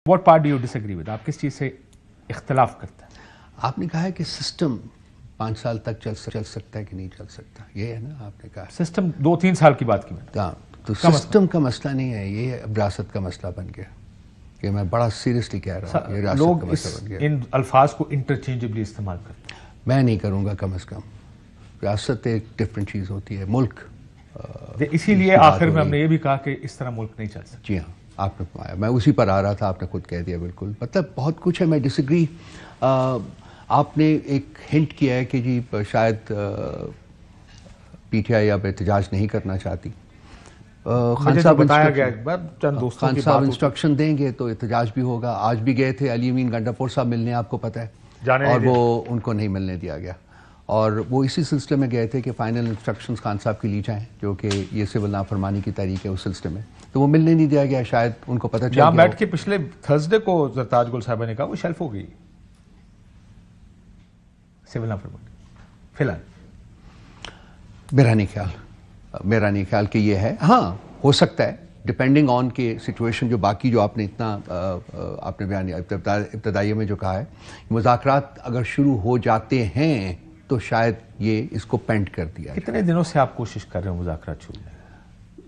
What part do you disagree with? آپ کس چیز سے اختلاف کرتے ہیں؟ آپ نے کہا ہے کہ سسٹم 5 سال تک چل سکتا ہے کہ نہیں چل سکتا، یہ ہے نا آپ نے کہا سسٹم 2-3 سال کی بات کی میں نے. ہاں، تو سسٹم کا مسئلہ نہیں ہے، یہ ریاست کا مسئلہ بن گیا، کہ میں بڑا سیریسلی کہہ رہا ہوں، یہ ریاست لوگ کا مسئلہ بن گیا. ان الفاظ کو انٹرچینجبلی استعمال کرتے ہیں. میں نہیں کروں گا کم از کم. ریاست ایک ڈفرینٹ چیز ہوتی ہے، ملک. اسی لیے آخر میں ہم نے یہ بھی کہا کہ اس طرح ملک نہیں چل سکتا. جی ہاں، آپ نے فرمایا، میں اسی پر آ رہا تھا، آپ نے خود کہہ دیا. بالکل، مطلب بہت کچھ ہے. میں ڈس ایگری. آپ نے ایک ہنٹ کیا ہے کہ جی شاید پی ٹی آئی اب احتجاج نہیں کرنا چاہتی. خان صاحب بتایا گیا ایک بار چند دوستوں کی بات، خان صاحب انسٹرکشن دیں گے تو احتجاج بھی ہوگا. آج بھی گئے تھے علی امین گنڈا پور صاحب ملنے، آپ کو پتہ ہے، اور وہ ان کو نہیں ملنے دیا گیا. اور وہ اسی سلسلے میں گئے تھے کہ فائنل انسٹرکشنز خان صاحب کی لی جائیں، جو کہ یہ سول نافرمانی کی تحریک ہے اس سلسلے میں. تو وہ ملنے نہیں دیا گیا، شاید ان کو پتہ چل گیا. یہاں بیٹھ کے پچھلے تھرسڈے کو زرتاج گل صاحبہ نے کہا وہ شیلف ہو گئی سول نافرمانی فی الحال. میرا نہیں خیال کہ یہ ہے. ہاں، ہو سکتا ہے ڈپینڈنگ آن کہ سچویشن جو باقی جو آپ نے اتنا آپ نے بیان ابتدائی میں جو کہا ہے، مذاکرات اگر شروع ہو جاتے ہیں تو شاید یہ اس کو پینٹ کر دیا. کتنے دنوں سے آپ کوشش کر رہے ہیں مذاکرات شروع کریں؟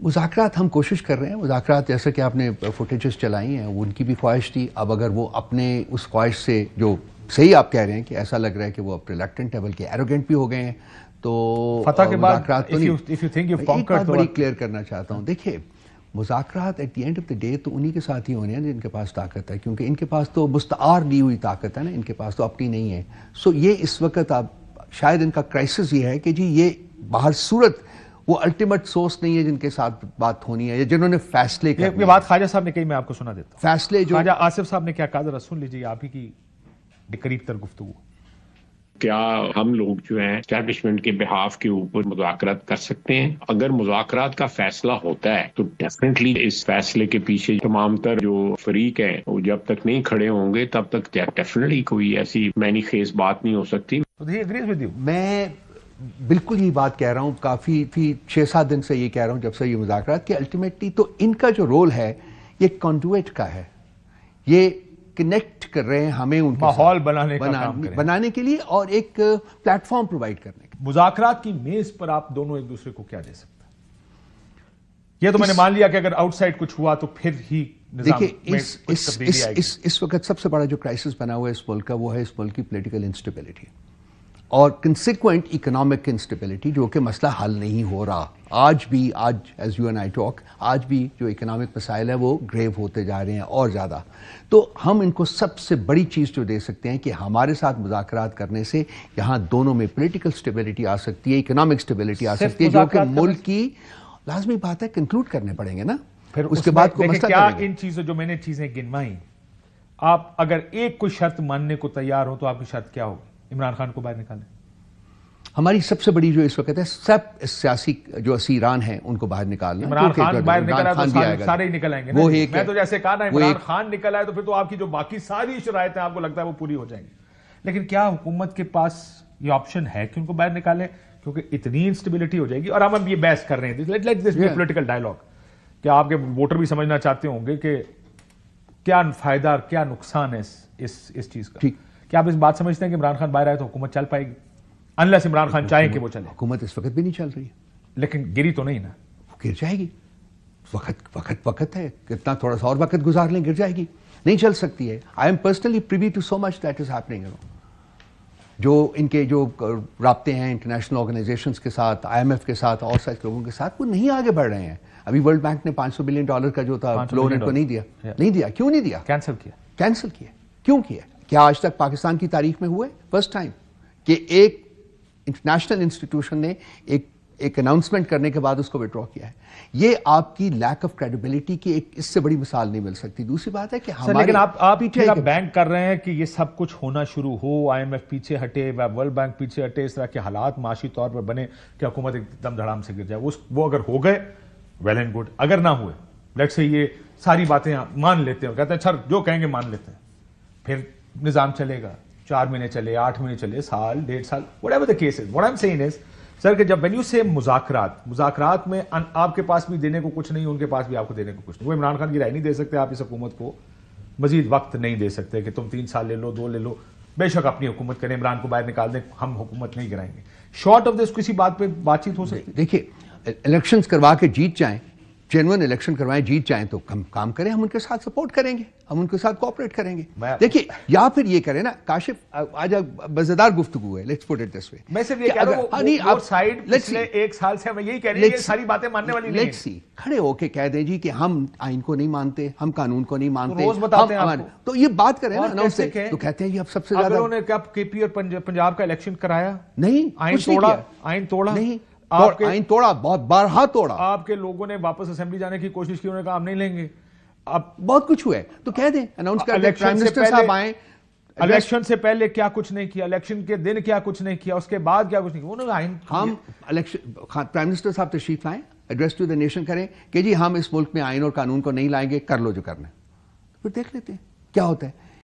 مذاکرات ہم کوشش کر رہے ہیں. مذاکرات جیسا کہ آپ نے فوٹیجز چلائی ہیں، ان کی بھی خواہش تھی. اب اگر وہ اپنے اس خواہش سے، جو صحیح آپ کہہ رہے ہیں کہ ایسا لگ رہا ہے کہ وہ اب ریلیکٹنٹ ہے بلکہ ایروگنٹ بھی ہو گئے ہیں، تو فتح کے بعد مذاکرات تو نہیں. ایک بات بڑی کلیئر کرنا چاہتا ہوں. دیکھیے، مذاکرات at the end of the day تو انہی کے ساتھ ہی ہونے ہیں جن کے پاس طاقت ہے، کیونکہ ان کے پاس تو مستعار لی ہوئی طاقت ہے نا، ان کے پاس تو اپنی نہیں ہے. سو یہ اس وقت آپ شاید ان کا کرائسس یہ ہے کہ جی یہ باہر صورت وہ الٹیمیٹ سورس نہیں ہے جن کے ساتھ بات ہونی ہے یا جنہوں نے فیصلے کرنے. یہ بات خواجہ صاحب نے کہی، میں آپ کو سنا دیتا ہوں. فیصلے جو خواجہ آصف صاحب نے کیا کہا، ذرا سن لیجیے. آپ ہی کی قریب تر گفتگو. کیا ہم لوگ جو ہیں اسٹیبلشمنٹ کے بہاف کے اوپر مذاکرات کر سکتے ہیں؟ اگر مذاکرات کا فیصلہ ہوتا ہے تو ڈیفینیٹلی اس فیصلے کے پیچھے تمام تر جو فریق ہیں وہ جب تک نہیں کھڑے ہوں گے تب تک ڈیفینیٹلی کوئی ایسی معنی خیز بات نہیں ہو سکتی. میں بالکل یہ بات کہہ رہا ہوں، کافی 6-7 دن سے یہ کہہ رہا ہوں جب سے یہ مذاکرات کہ الٹیمیٹلی تو ان کا جو رول ہے یہ کنڈویٹ کا ہے. یہ کنیکٹ کر رہے ہیں ہمیں ان کے ماحول بنانے کے لیے اور ایک پلیٹ فارم پرووائڈ کرنے کے. مذاکرات کی میز پر آپ دونوں ایک دوسرے کو کیا دے سکتے ہیں؟ یہ تو میں نے مان لیا کہ اگر آؤٹ سائڈ کچھ ہوا تو پھر ہی دیکھیے اس وقت سب سے بڑا جو کرائسس بنا ہوا ہے اس ملک کا، وہ ہے اس ملک کی پولیٹیکل انسٹیبلٹی اور کنسیکوینٹ اکنامک انسٹیبلٹی، جو کہ مسئلہ حل نہیں ہو رہا. آج as you and I talk, آج بھی جو اکنامک مسائل ہیں وہ گریو ہوتے جا رہے ہیں اور زیادہ. تو ہم ان کو سب سے بڑی چیز جو دے سکتے ہیں کہ ہمارے ساتھ مذاکرات کرنے سے یہاں دونوں میں پولیٹیکل اسٹیبلٹی آ سکتی ہے، اکنامک اسٹیبلٹی آ سکتی ہے، جو کہ ملک کی لازمی بات ہے. کنکلوڈ کرنے پڑیں گے نا، پھر اس کے بعد کو مسئلہ کیا کریں گے. ان چیزوں جو میں نے چیزیں گنوائیں، آپ اگر ایک کوئی شرط ماننے کو تیار ہو تو آپ کی شرط کیا ہوگی؟ عمران خان کو باہر نکالیں. ہماری سب سے بڑی جو اس وقت ہے، سب سیاسی جو اسیران ہیں ان کو باہر نکالنا. عمران خان باہر نکلا تو سارے ہی نکل آئیں گے. میں تو جیسے کہا نا، عمران خان نکل آئے تو پھر تو آپ کی جو باقی ساری شرائط ہیں آپ کو لگتا ہے وہ پوری ہو جائیں گی. لیکن کیا حکومت کے پاس یہ آپشن ہے کہ ان کو باہر نکالیں؟ کیونکہ اتنی انسٹیبلٹی ہو جائے گی. اور ہم یہ بحث کر رہے ہیں، let this be political dialogue. کیا آپ کے ووٹر بھی سمجھنا چاہتے ہوں گے کہ کیا فائدہ اور کیا نقصان ہے اس چیز کا؟ کیا آپ اس بات سمجھتے ہیں کہ عمران خان باہر آئے تو حکومت چل پائے گی؟ انلیس عمران خان چاہیں کہ وہ چلے. حکومت اس وقت بھی نہیں چل رہی ہے، لیکن گری تو نہیں نا. وہ گر جائے گی. وقت ہے، کتنا تھوڑا سا اور وقت گزار لیں، گر جائے گی. نہیں چل سکتی ہے. I am personally privy to so much that is happening. جو ان کے جو رابطے ہیں انٹرنیشنل آرگنائزیشنز کے ساتھ، آئی ایم ایف کے ساتھ اور سچ لوگوں کے ساتھ، وہ نہیں آگے بڑھ رہے ہیں. ابھی ورلڈ بینک نے $500 بلین کا جو تھا لون ان کو نہیں دیا. کیوں نہیں دیا؟ کینسل کیا. کیوں کیا؟ کیا آج تک پاکستان کی تاریخ میں ہوئے فرسٹ ٹائم کہ ایک انٹرنیشنل انسٹیٹیوشن نے ایک اناؤنسمنٹ کرنے کے بعد اس کو وڈرا کیا ہے؟ یہ آپ کی لیک آف کریڈیبلٹی کی ایک اس سے بڑی مثال نہیں مل سکتی. دوسری بات ہے کہ لیکن آپ بینک کر رہے ہیں کہ یہ سب کچھ ہونا شروع ہو، آئی ایم ایف پیچھے ہٹے، ورلڈ بینک پیچھے ہٹے، اس طرح کے حالات معاشی طور پر بنے کہ حکومت ایک دم دھڑام سے گر جائے. وہ اگر ہو گئے ویل اینڈ گڈ. اگر نہ ہوئے، لیٹس سے یہ ساری باتیں مان لیتے ہیں، کہتے ہیں اچھا جو کہیں گے مان لیتے ہیں، پھر نظام چلے گا. 4 مہینے چلے، 8 مہینے چلے، سال، 1.5 سال، whatever the case is. What I'm saying is, سر کہ جب when you say مذاکرات میں آپ کے پاس بھی دینے کو کچھ نہیں، ان کے پاس بھی آپ کو دینے کو کچھ نہیں. وہ عمران خان کی رائے نہیں دے سکتے آپ اس حکومت کو مزید وقت نہیں دے سکتے کہ تم 3 سال لے لو 2 لے لو. بے شک اپنی حکومت کریں, عمران کو باہر نکال دیں, ہم حکومت نہیں کرائیں گے. شارٹ آف دس کسی بات پہ بات چیت ہو سکتی؟ دیکھیے الیکشنز کروا کے جیت جائیں, جینوئن الیکشن کروائیں جیت جائیں تو کام کریں, ہم ان کے ساتھ سپورٹ کریں گے, ہم ان کے ساتھ کوآپریٹ کریں گے. دیکھیے یا پھر یہ کریں نا کاشف, آج مزیدار گفتگو ہے, لیٹس پٹ اٹ دس وے. میں صرف یہ کہہ رہا ہوں وہ سائیڈ پچھلے 1 سال سے ہمیں یہی کہہ رہی ہے کہ ساری باتیں ماننے والی نہیں ہیں. لیٹس سی, کھڑے ہو کے کہہ دیں جی کہ ہم آئین کو نہیں مانتے, ہم قانون کو نہیں مانتے, روز بتاتے ہیں آپ کو. تو یہ بات کریں نا اناؤنس سے, تو کہتے ہیں جی اب سب سے زیادہ. انہوں نے کیا کے پی اور پنجاب کا الیکشن کرایا؟ نہیں, آئین توڑا نہیں, آئین توڑا, بہت بارہا توڑا. آپ کے لوگوں نے واپس اسمبلی جانے کی کوشش کی, انہوں نے کہا ہم نہیں لیں گے. اب بہت کچھ ہوا ہے تو کہہ دیں, اناؤنس کر دیں پرائم منسٹر صاحب آئیں. الیکشن سے پہلے کیا کچھ نہیں کیا, الیکشن کے دن کیا کچھ نہیں کیا, اس کے بعد کیا کچھ نہیں کیا. انہوں نے آئین, ہم الیکشن پرائم منسٹر صاحب تشریف لائیں, ایڈریس ٹو دی نیشن کریں کہ جی ہم اس ملک میں آئین اور قانون کو نہیں لائیں گے, کر لو جو کرنا ہے, پھر دیکھ لیتے ہیں کیا ہوتا ہے.